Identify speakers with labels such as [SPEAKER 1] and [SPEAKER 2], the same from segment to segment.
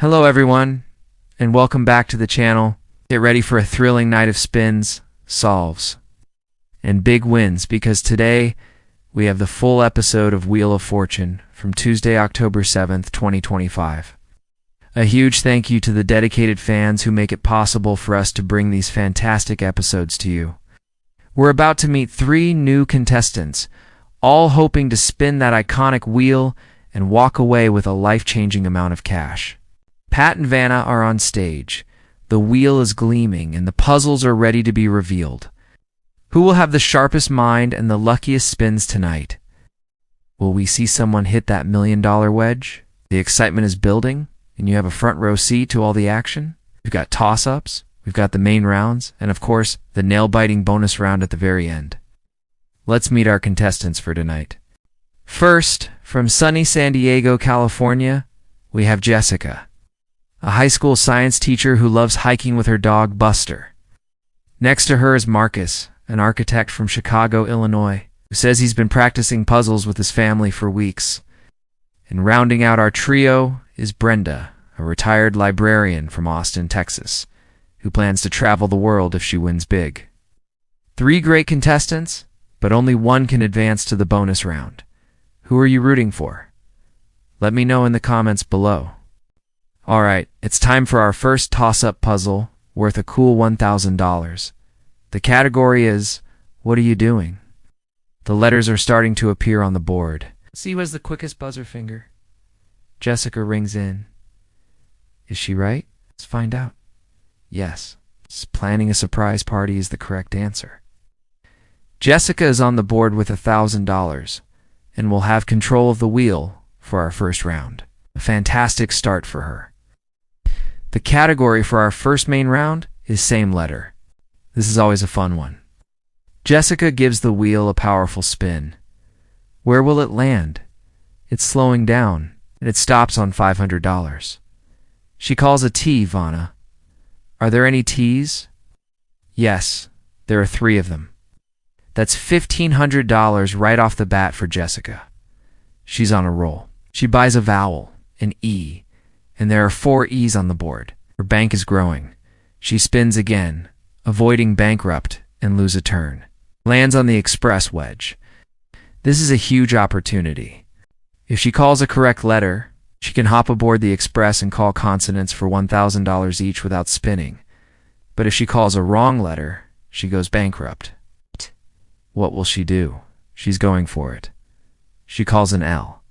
[SPEAKER 1] Hello everyone, and welcome back to the channel. Get ready for a thrilling night of spins, solves, and big wins, because today we have the full episode of Wheel of Fortune from Tuesday, October 7th, 2025. A huge thank you to the dedicated fans who make it possible for us to bring these fantastic episodes to you. We're about to meet 3 new contestants, all hoping to spin that iconic wheel and walk away with a life-changing amount of cash. Pat and Vanna are on stage. The wheel is gleaming and the puzzles are ready to be revealed. Who will have the sharpest mind and the luckiest spins tonight? Will we see someone hit that $1 million wedge? The excitement is building, and you have a front row seat to all the action. We've got toss-ups, we've got the main rounds, and of course, the nail-biting bonus round at the very end. Let's meet our contestants for tonight. First, from sunny San Diego, California, we have Jessica, a high school science teacher who loves hiking with her dog, Buster. Next to her is Marcus, an architect from Chicago, Illinois, who says he's been practicing puzzles with his family for weeks. And rounding out our trio is Brenda, a retired librarian from Austin, Texas, who plans to travel the world if she wins big. 3 great contestants, but only one can advance to the bonus round. Who are you rooting for? Let me know in the comments below. Alright, it's time for our first toss-up puzzle, worth a cool $1,000. The category is, what are you doing? The letters are starting to appear on the board. See who has the quickest buzzer finger. Jessica rings in. Is she right? Let's find out. Yes, planning a surprise party is the correct answer. Jessica is on the board with $1,000 and will have control of the wheel for our first round. A fantastic start for her. The category for our first main round is same letter. This is always a fun one. Jessica gives the wheel a powerful spin. Where will it land? It's slowing down, and it stops on $500. She calls a T, Vanna. Are there any T's? Yes, there are 3 of them. That's $1,500 right off the bat for Jessica. She's on a roll. She buys a vowel, an E, and there are 4 E's on the board. Her bank is growing. She spins again, avoiding bankrupt and lose a turn. Lands on the express wedge. This is a huge opportunity. If she calls a correct letter, she can hop aboard the express and call consonants for $1,000 each without spinning. But if she calls a wrong letter, she goes bankrupt. What will she do? She's going for it. She calls an L.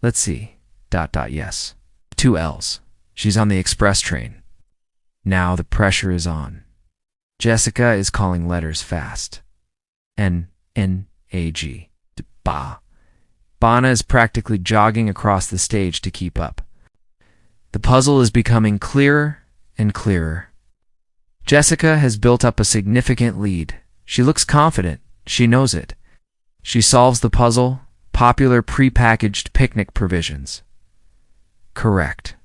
[SPEAKER 1] Let's see. ... Yes. 2 L's. She's on the express train. Now the pressure is on. Jessica is calling letters fast. N-A-G. Ba. Vanna is practically jogging across the stage to keep up. The puzzle is becoming clearer and clearer. Jessica has built up a significant lead. She looks confident. She knows it. She solves the puzzle. Popular prepackaged picnic provisions. Correct.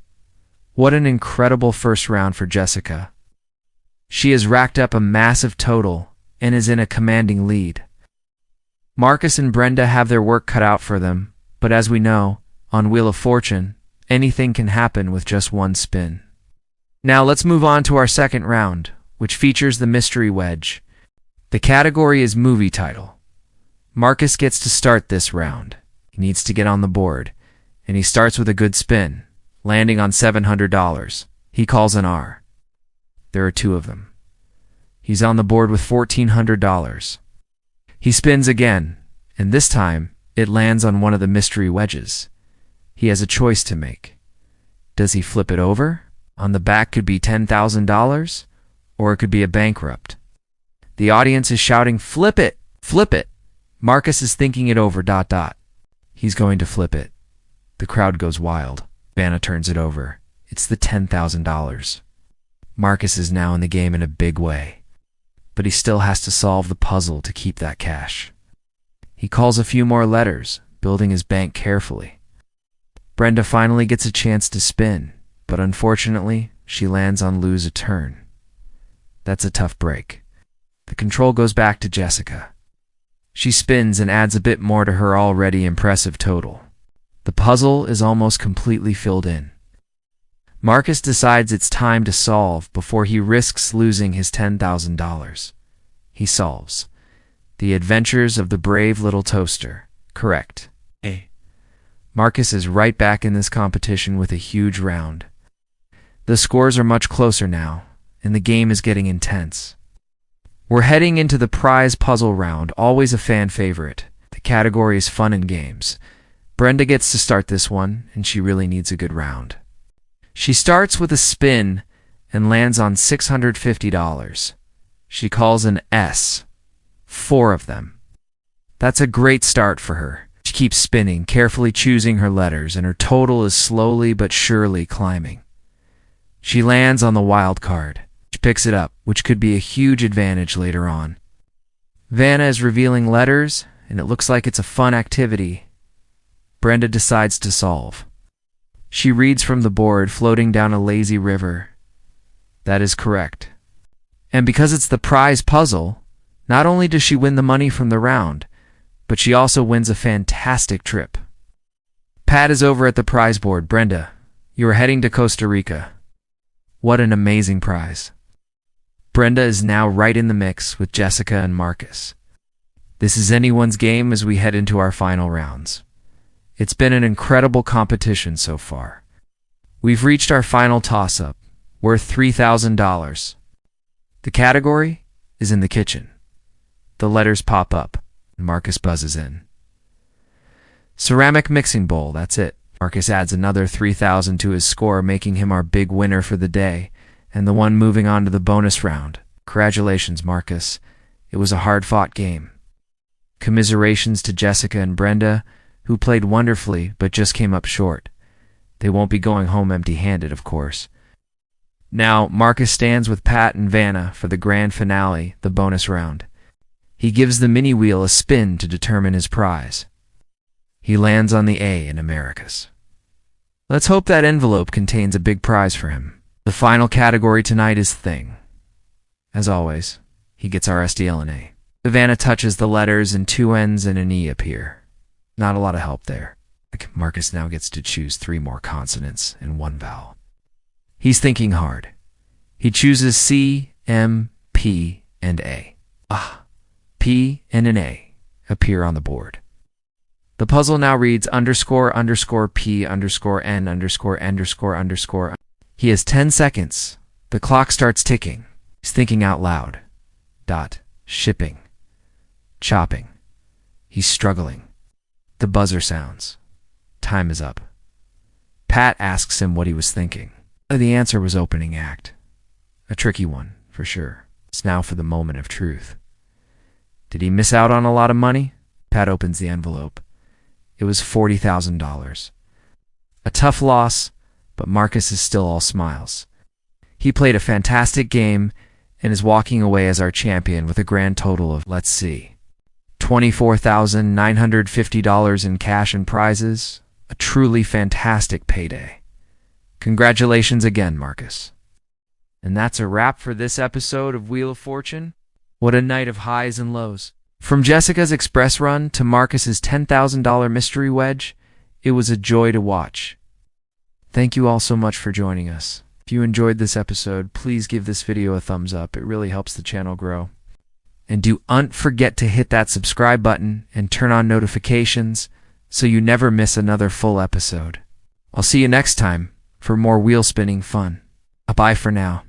[SPEAKER 1] What an incredible first round for Jessica. She has racked up a massive total and is in a commanding lead. Marcus and Brenda have their work cut out for them, but as we know, on Wheel of Fortune, anything can happen with just one spin. Now let's move on to our second round, which features the mystery wedge. The category is movie title. Marcus gets to start this round. He needs to get on the board, and he starts with a good spin, landing on $700. He calls an R. There are 2 of them. He's on the board with $1,400. He spins again, and this time it lands on one of the mystery wedges. He has a choice to make. Does he flip it over? On the back could be $10,000, or it could be a bankrupt. The audience is shouting, "Flip it! Flip it!" Marcus is thinking it over. ... He's going to flip it. The crowd goes wild. Vanna turns it over. It's the $10,000. Marcus is now in the game in a big way, but he still has to solve the puzzle to keep that cash. He calls a few more letters, building his bank carefully. Brenda finally gets a chance to spin, but unfortunately, she lands on lose a turn. That's a tough break. The control goes back to Jessica. She spins and adds a bit more to her already impressive total. The puzzle is almost completely filled in. Marcus decides it's time to solve before he risks losing his $10,000. He solves. The Adventures of the Brave Little Toaster. Correct. A. Marcus is right back in this competition with a huge round. The scores are much closer now, and the game is getting intense. We're heading into the prize puzzle round, always a fan favorite. The category is fun and games. Brenda gets to start this one, and she really needs a good round. She starts with a spin and lands on $650. She calls an S. 4 of them. That's a great start for her. She keeps spinning, carefully choosing her letters, and her total is slowly but surely climbing. She lands on the wild card. She picks it up, which could be a huge advantage later on. Vanna is revealing letters, and it looks like it's a fun activity. Brenda decides to solve. She reads from the board, floating down a lazy river. That is correct. And because it's the prize puzzle, not only does she win the money from the round, but she also wins a fantastic trip. Pat is over at the prize board. Brenda, you are heading to Costa Rica. What an amazing prize. Brenda is now right in the mix with Jessica and Marcus. This is anyone's game as we head into our final rounds. It's been an incredible competition so far. We've reached our final toss-up, worth $3,000. The category is in the kitchen. The letters pop up, and Marcus buzzes in. Ceramic mixing bowl, that's it. Marcus adds another $3,000 to his score, making him our big winner for the day, and the one moving on to the bonus round. Congratulations, Marcus. It was a hard-fought game. Commiserations to Jessica and Brenda, who played wonderfully but just came up short. They won't be going home empty-handed, of course. Now, Marcus stands with Pat and Vanna for the grand finale, the bonus round. He gives the mini wheel a spin to determine his prize. He lands on the A in Americas. Let's hope that envelope contains a big prize for him. The final category tonight is Thing. As always, he gets our SDL and A. Vanna touches the letters and 2 N's and an E appear. Not a lot of help there. Marcus now gets to choose 3 more consonants and 1 vowel. He's thinking hard. He chooses C, M, P, and A. P and an A appear on the board. The puzzle now reads underscore underscore P underscore N underscore underscore underscore. He has 10 seconds. The clock starts ticking. He's thinking out loud. Shipping. Chopping. He's struggling. The buzzer sounds. Time is up. Pat asks him what he was thinking. The answer was opening act. A tricky one, for sure. It's now for the moment of truth. Did he miss out on a lot of money? Pat opens the envelope. It was $40,000. A tough loss, but Marcus is still all smiles. He played a fantastic game and is walking away as our champion with a grand total of, let's see, $24,950 in cash and prizes. A truly fantastic payday. Congratulations again, Marcus. And that's a wrap for this episode of Wheel of Fortune. What a night of highs and lows. From Jessica's express run to Marcus's $10,000 mystery wedge, it was a joy to watch. Thank you all so much for joining us. If you enjoyed this episode, please give this video a thumbs up. It really helps the channel grow. And don't forget to hit that subscribe button and turn on notifications so you never miss another full episode. I'll see you next time for more wheel spinning fun. Bye for now.